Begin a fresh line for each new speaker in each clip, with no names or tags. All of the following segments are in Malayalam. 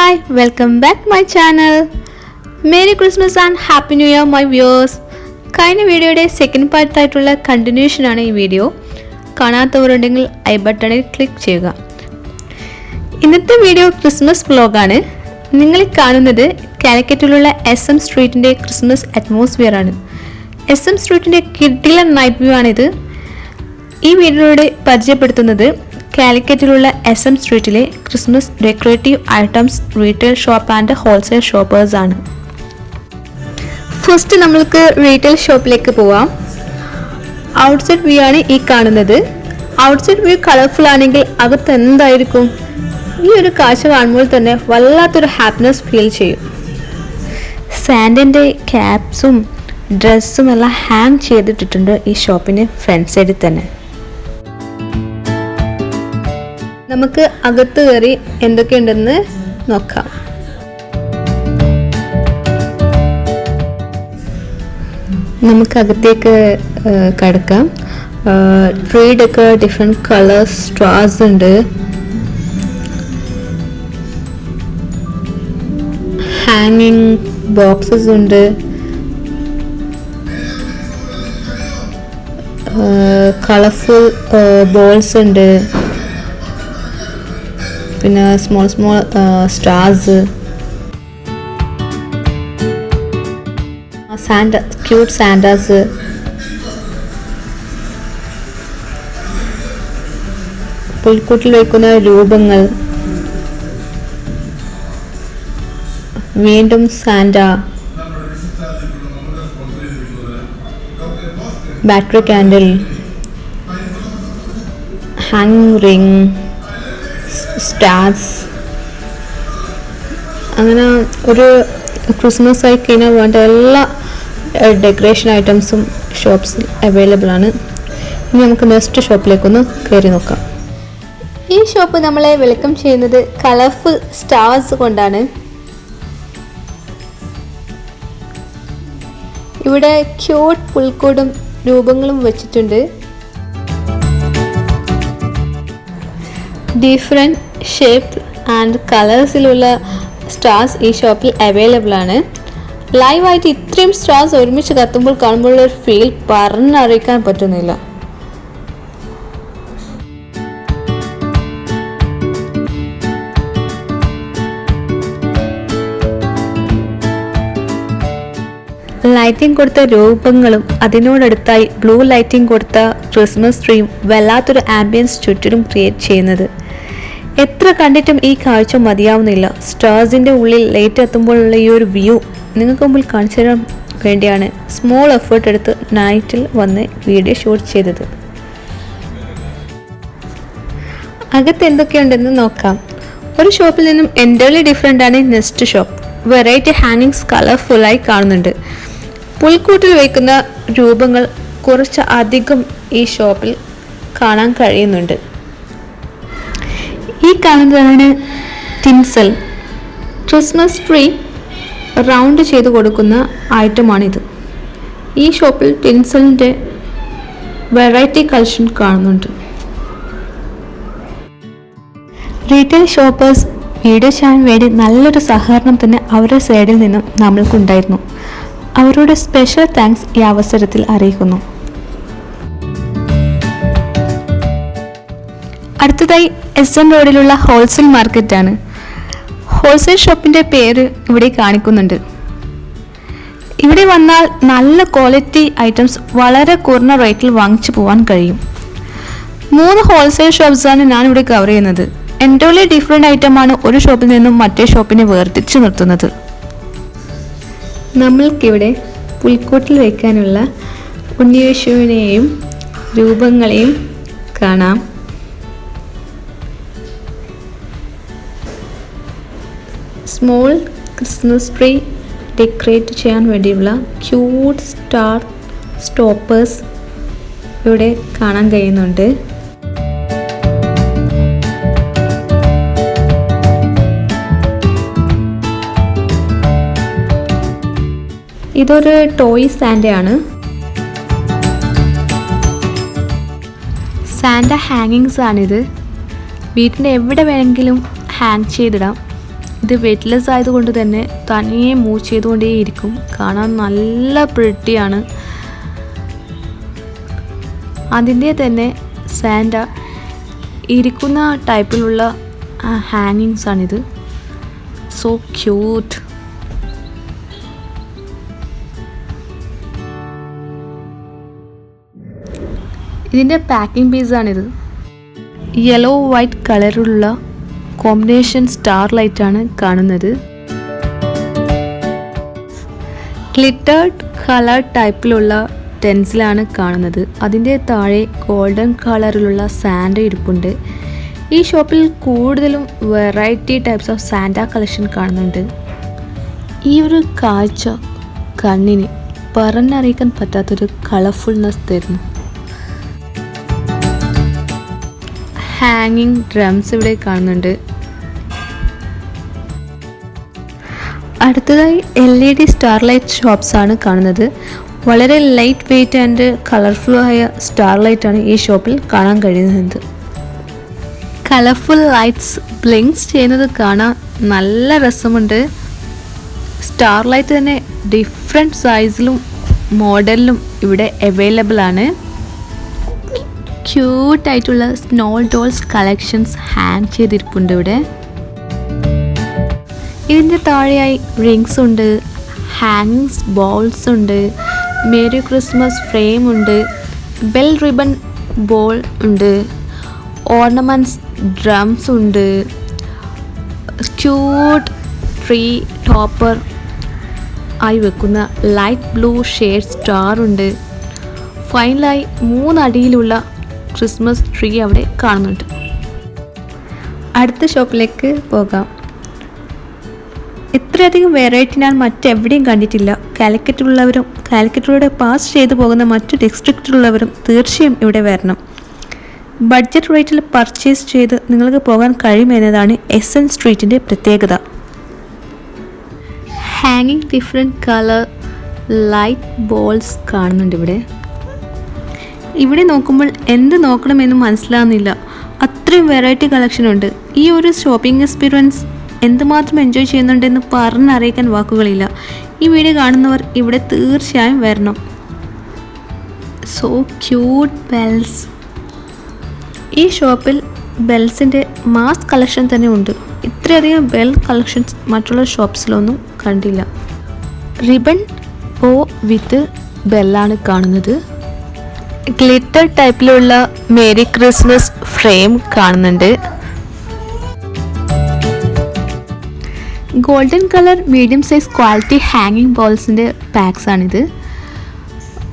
Hi, welcome back to my channel. Merry Christmas and Happy New Year my viewers. കഴിഞ്ഞ വീഡിയോയുടെ സെക്കൻഡ് പാർട്ട് ആയിട്ടുള്ള കണ്ടിന്യൂഷൻ ആണ് ഈ വീഡിയോ. കാണാത്തവരുണ്ടെങ്കിൽ ഐ ബട്ടണിൽ ക്ലിക്ക് ചെയ്യുക. ഇന്നത്തെ വീഡിയോ ക്രിസ്മസ് വ്ലോഗാണ്. നിങ്ങൾ കാണുന്നത് കാലിക്കറ്റിലുള്ള SM സ്ട്രീറ്റിൻ്റെ ക്രിസ്മസ് അറ്റ്മോസ്ഫിയർ ആണ്. SM സ്ട്രീറ്റിൻ്റെ കിഡിലൻ നൈറ്റ് വ്യൂ ആണിത്. ഈ വീഡിയോയുടെ പരിചയപ്പെടുത്തുന്നത് കാലിക്കറ്റിലുള്ള SM സ്ട്രീറ്റിലെ Christmas decorative items retail shop and wholesale shoppers ആണ്. ഫസ്റ്റ് നമ്മൾക്ക് റീറ്റെയിൽ ഷോപ്പിലേക്ക് പോവാം. ഔട്ട്സൈഡ് വ്യൂ ആണ് ഈ കാണുന്നത്. ഔട്ട്സൈഡ് വ്യൂ കളർഫുൾ ആണെങ്കിൽ അകത്ത് എന്തായിരിക്കും? ഈ ഒരു കാഴ്ച കാണുമ്പോൾ തന്നെ വല്ലാത്തൊരു ഹാപ്പിനെസ് ഫീൽ ചെയ്യും. സാൻഡിൻ്റെ ക്യാപ്സും ഡ്രസ്സും എല്ലാം ഹാങ് ചെയ്തിട്ടിട്ടുണ്ട് ഈ ഷോപ്പിന് ഫ്രണ്ട് സൈഡിൽ തന്നെ. നമുക്ക് അകത്ത് കയറി എന്തൊക്കെയുണ്ടെന്ന് നോക്കാം. നമുക്ക് അകത്തേക്ക് കടക്കാം. ട്രീഡൊക്കെ ഡിഫറെൻറ്റ് കളേഴ്സ് സ്ട്രാസ് ഉണ്ട്. ഹാങ്ങിങ് ബോക്സസ് ഉണ്ട്. കളർഫുൾ ബോൾസ് ഉണ്ട്. പിന്നെ സ്മോൾ സ്റ്റാർസ്, ക്യൂട്ട് സാന്റാസ്, പുൽക്കൂട്ടിൽ വയ്ക്കുന്ന രൂപങ്ങൾ, വീണ്ടും സാന്റ, ബാറ്ററി കാൻഡിൽ, ഹാങ്ങിങ് റിംഗ്, സ്റ്റാർസ്. അങ്ങനെ ഒരു ക്രിസ്മസ് ആയി കഴിഞ്ഞാൽ വേണ്ട എല്ലാ ഡെക്കറേഷൻ ഐറ്റംസും ഷോപ്സിൽ അവൈലബിൾ ആണ്. ഇനി നമുക്ക് നെക്സ്റ്റ് ഷോപ്പിലേക്കൊന്ന് കയറി നോക്കാം. ഈ ഷോപ്പ് നമ്മളെ വെൽക്കം ചെയ്യുന്നത് കളർഫുൾ സ്റ്റാർസ് കൊണ്ടാണ്. ഇവിടെ ക്യൂട്ട് പുൽക്കൂടും രൂപങ്ങളും വെച്ചിട്ടുണ്ട്. ഡിഫറെൻറ്റ് ഷേപ്പ് ആൻഡ് കളേഴ്സിലുള്ള സ്റ്റാർസ് ഈ ഷോപ്പിൽ അവൈലബിൾ ആണ്. ലൈവായിട്ട് ഇത്രയും സ്റ്റാർസ് ഒരുമിച്ച് കത്തുമ്പോൾ കാണുമ്പോഴുള്ള ഒരു ഫീൽ പറഞ്ഞറിയിക്കാൻ പറ്റുന്നില്ല. ലൈറ്റിംഗ് കൊടുത്ത രൂപങ്ങളും അതിനോടടുത്തായി ബ്ലൂ ലൈറ്റിംഗ് കൊടുത്ത ക്രിസ്മസ് ട്രീയും വല്ലാത്തൊരു ആംബിയൻസ് ചുറ്റിലും ക്രിയേറ്റ് ചെയ്യുന്നത്. എത്ര കണ്ടിട്ടും ഈ കാഴ്ച മതിയാവുന്നില്ല. സ്റ്റാർസിൻ്റെ ഉള്ളിൽ ലൈറ്റ് എത്തുമ്പോഴുള്ള ഈ ഒരു വ്യൂ നിങ്ങൾക്ക് മുമ്പിൽ കാണിച്ചു തരാൻ വേണ്ടിയാണ് സ്മോൾ എഫേർട്ട് എടുത്ത് നൈറ്റിൽ വന്ന് വീഡിയോ ഷൂട്ട് ചെയ്തത്. അകത്ത് എന്തൊക്കെയുണ്ടെന്ന് നോക്കാം. ഒരു ഷോപ്പിൽ നിന്നും എൻ്റർലി ഡിഫറെൻ്റ് ആണ് നെക്സ്റ്റ് ഷോപ്പ്. വെറൈറ്റി ഹാങ്ങിങ്സ് കളർഫുള്ളായി കാണുന്നുണ്ട്. പുൽക്കൂട്ടിൽ വയ്ക്കുന്ന രൂപങ്ങൾ കുറച്ച് അധികം ഈ ഷോപ്പിൽ കാണാൻ കഴിയുന്നുണ്ട്. ഈ കാണുന്നതാണ് ടിൻസൽ. ക്രിസ്മസ് ട്രീ റൗണ്ട് ചെയ്ത് കൊടുക്കുന്ന ഐറ്റമാണിത്. ഈ ഷോപ്പിൽ ടിൻസലിൻ്റെ വെറൈറ്റി കളക്ഷൻ കാണുന്നുണ്ട്. റീറ്റെയിൽ ഷോപ്പേഴ്സ് വീഡിയോ ചെയ്യാൻ വേണ്ടി നല്ലൊരു സഹകരണം തന്നെ അവരുടെ സൈഡിൽ നിന്നും നമ്മൾക്കുണ്ടായിരുന്നു. അവരുടെ സ്പെഷ്യൽ താങ്ക്സ് ഈ അവസരത്തിൽ അറിയിക്കുന്നു. അടുത്തതായി SM റോഡിലുള്ള ഹോൾസെയിൽ മാർക്കറ്റാണ്. ഹോൾസെയിൽ ഷോപ്പിൻ്റെ പേര് ഇവിടെ കാണിക്കുന്നുണ്ട്. ഇവിടെ വന്നാൽ നല്ല ക്വാളിറ്റി ഐറ്റംസ് വളരെ കുറഞ്ഞ റേറ്റിൽ വാങ്ങിച്ചു പോകാൻ കഴിയും. 3 ഹോൾസെയിൽ ഷോപ്സാണ് ഞാനിവിടെ കവർ ചെയ്യുന്നത്. എൻ്റർലി ഡിഫറെൻ്റ് ഐറ്റമാണ് ഒരു ഷോപ്പിൽ നിന്നും മറ്റേ ഷോപ്പിനെ വേർതിരിച്ചു നിർത്തുന്നത്. നമ്മൾക്കിവിടെ പുൽക്കൂട്ടിൽ വയ്ക്കാനുള്ള ഉണ്ണിയേശുവിനെയും രൂപങ്ങളെയും കാണാം. സ്മോൾ ക്രിസ്മസ് ട്രീ ഡെക്കറേറ്റ് ചെയ്യാൻ വേണ്ടിയുള്ള ക്യൂട്ട് സ്റ്റാർ സ്റ്റോപ്പേഴ്സ് ഇവിടെ കാണാൻ കഴിയുന്നുണ്ട്. ഇതൊരു ടോയ് സാൻഡയാണ്. സാൻഡ ഹാങ്ങിങ്സ് ആണിത്. വീട്ടിൻ്റെ എവിടെ വേണമെങ്കിലും ഹാങ് ചെയ്തിടാം. ഇത് വെയ്റ്റ്ലെസ് ആയതുകൊണ്ട് തന്നെ തനിയെ മൂവ് ചെയ്തുകൊണ്ടേയിരിക്കും. കാണാൻ നല്ല പ്രിട്ടിയാണ്. അതിൻ്റെ തന്നെ സാന്റ ഇരിക്കുന്ന ടൈപ്പിലുള്ള ഹാങ്ങിങ്സ് ആണിത്. So cute. ഇതിൻ്റെ പാക്കിംഗ് പീസാണിത്. യെല്ലോ വൈറ്റ് കളറിലുള്ള കോമ്പിനേഷൻ സ്റ്റാർ ലൈറ്റാണ് കാണുന്നത്. ഗ്ലിറ്റേർഡ് കളർ ടൈപ്പിലുള്ള ടെൻസിലാണ് കാണുന്നത്. അതിൻ്റെ താഴെ ഗോൾഡൻ കളറിലുള്ള സാന്റ ഇരിപ്പുണ്ട്. ഈ ഷോപ്പിൽ കൂടുതലും variety types of Santa collection കാണുന്നുണ്ട്. ഈ ഒരു കാഴ്ച കണ്ണിന് പറഞ്ഞറിയിക്കാൻ പറ്റാത്തൊരു കളർഫുൾനെസ് തരുന്നു. ഹാങ്ങിങ് ഡ്രംസ് ഇവിടെ കാണുന്നുണ്ട്. അടുത്തതായി LED സ്റ്റാർലൈറ്റ് ഷോപ്സ് ആണ് കാണുന്നത്. വളരെ ലൈറ്റ് വെയ്റ്റ് ആൻഡ് കളർഫുൾ ആയ സ്റ്റാർലൈറ്റ് ആണ് ഈ ഷോപ്പിൽ കാണാൻ കഴിയുന്നത്. കളർഫുൾ ലൈറ്റ്സ് ബ്ലിങ്ക്സ് ചെയ്യുന്നത് കാണാൻ നല്ല രസമുണ്ട്. സ്റ്റാർലൈറ്റ് തന്നെ ഡിഫറെൻറ്റ് സൈസിലും മോഡലിലും ഇവിടെ അവൈലബിൾ ആണ്. ക്യൂട്ടായിട്ടുള്ള സ്നോ ഡോൾസ് കളക്ഷൻസ് ഹാങ് ചെയ്തിരിപ്പുണ്ട് ഇവിടെ. ഇതിൻ്റെ താഴെയായി റിങ്സ് ഉണ്ട്, ഹാങ്ങിങ്സ് ബോൾസ് ഉണ്ട്, മേരി ക്രിസ്മസ് ഫ്രെയിം ഉണ്ട്, ബെൽ റിബൺ ബോൾ ഉണ്ട്, ഓർണമെൻറ്റ്സ് ഡ്രംസ് ഉണ്ട്, ക്യൂട്ട് ട്രീ ടോപ്പർ ആയി വെക്കുന്ന ലൈറ്റ് ബ്ലൂ ഷെയ്ഡ് സ്റ്റാർ ഉണ്ട്. ഫൈനലായി 3 അടിയിലുള്ള ക്രിസ്മസ് ട്രീ അവിടെ കാണുന്നുണ്ട്. അടുത്ത ഷോപ്പിലേക്ക് പോകാം. ഇത്രയധികം വെറൈറ്റി ഞാൻ മറ്റെവിടെയും കണ്ടിട്ടില്ല. കാലിക്കറ്റിലുള്ളവരും കാലിക്കറ്റിലൂടെ പാസ് ചെയ്തു പോകുന്ന മറ്റു ഡിസ്ട്രിക്റ്റിലുള്ളവരും തീർച്ചയായും ഇവിടെ വരണം. ബഡ്ജറ്റ് റേറ്റിൽ പർച്ചേസ് ചെയ്ത് നിങ്ങൾക്ക് പോകാൻ കഴിയുമെന്നതാണ് എസ്എൻ സ്ട്രീറ്റിൻ്റെ പ്രത്യേകത. ഹാങ്ങിങ് ഡിഫറെൻറ്റ് കളർ ലൈറ്റ് ബോൾസ് കാണുന്നുണ്ട് ഇവിടെ. ഇവിടെ നോക്കുമ്പോൾ എന്ത് നോക്കണമെന്ന് മനസ്സിലാകുന്നില്ല. അത്രയും വെറൈറ്റി കളക്ഷൻ ഉണ്ട്. ഈ ഒരു ഷോപ്പിംഗ് എക്സ്പീരിയൻസ് എന്തുമാത്രം എൻജോയ് ചെയ്യുന്നുണ്ടെന്ന് പറഞ്ഞറിയിക്കാൻ വാക്കുകളില്ല. ഈ വീഡിയോ കാണുന്നവർ ഇവിടെ തീർച്ചയായും വരണം. So cute bells. ഈ ഷോപ്പിൽ ബെൽസിൻ്റെ മാസ് കളക്ഷൻ തന്നെ ഉണ്ട്. ഇത്രയധികം ബെൽ കളക്ഷൻസ് മറ്റുള്ള ഷോപ്സിലൊന്നും കണ്ടില്ല. റിബൺ ബോ വിത്ത് ബെല്ലാണ് കാണുന്നത്. ഗ്ലിറ്റർ ടൈപ്പിലുള്ള മേരി ക്രിസ്മസ് ഫ്രെയിം കാണുന്നുണ്ട്. Golden colour medium size quality ഹാങ്ങിങ് ബോൾസിൻ്റെ പാക്സ് ആണിത്.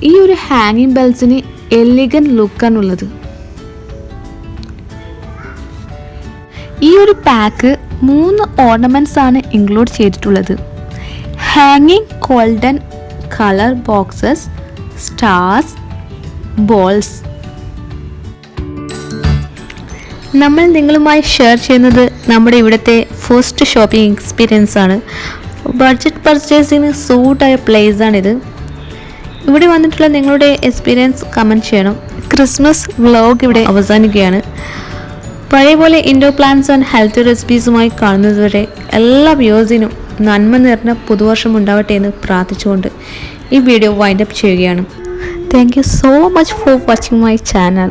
ഈ ഒരു ഹാങ്ങിങ് ബെൽസിന് എലിഗൻ ലുക്കാണുള്ളത്. ഈ ഒരു പാക്ക് 3 ഓർണമെൻറ്റ്സ് ആണ് ഇൻക്ലൂഡ് ചെയ്തിട്ടുള്ളത്. ഹാങ്ങിങ് golden colour boxes, stars, balls. നമ്മൾ നിങ്ങളുമായി ഷെയർ ചെയ്യുന്നത് നമ്മുടെ ഇവിടുത്തെ ഫസ്റ്റ് ഷോപ്പിംഗ് എക്സ്പീരിയൻസ് ആണ്. ബഡ്ജറ്റ് പർച്ചേസിന് സൂട്ടായ പ്ലേസാണിത്. ഇവിടെ വന്നിട്ടുള്ള നിങ്ങളുടെ എക്സ്പീരിയൻസ് കമൻറ്റ് ചെയ്യണം. ക്രിസ്മസ് വ്ലോഗ് ഇവിടെ അവസാനിക്കുകയാണ്. പഴയ പോലെ ഇൻഡോർ പ്ലാന്റ്സ് ആൻഡ് ഹെൽത്തി റെസിപ്പീസുമായി കാണുന്നതുവരെ എല്ലാ വ്യൂവേഴ്സിനും നന്മ നിറഞ്ഞ പുതുവർഷം ഉണ്ടാവട്ടെ എന്ന് പ്രാർത്ഥിച്ചുകൊണ്ട് ഈ വീഡിയോ വൈൻഡപ്പ് ചെയ്യുകയാണ്. Thank you so much for watching my channel.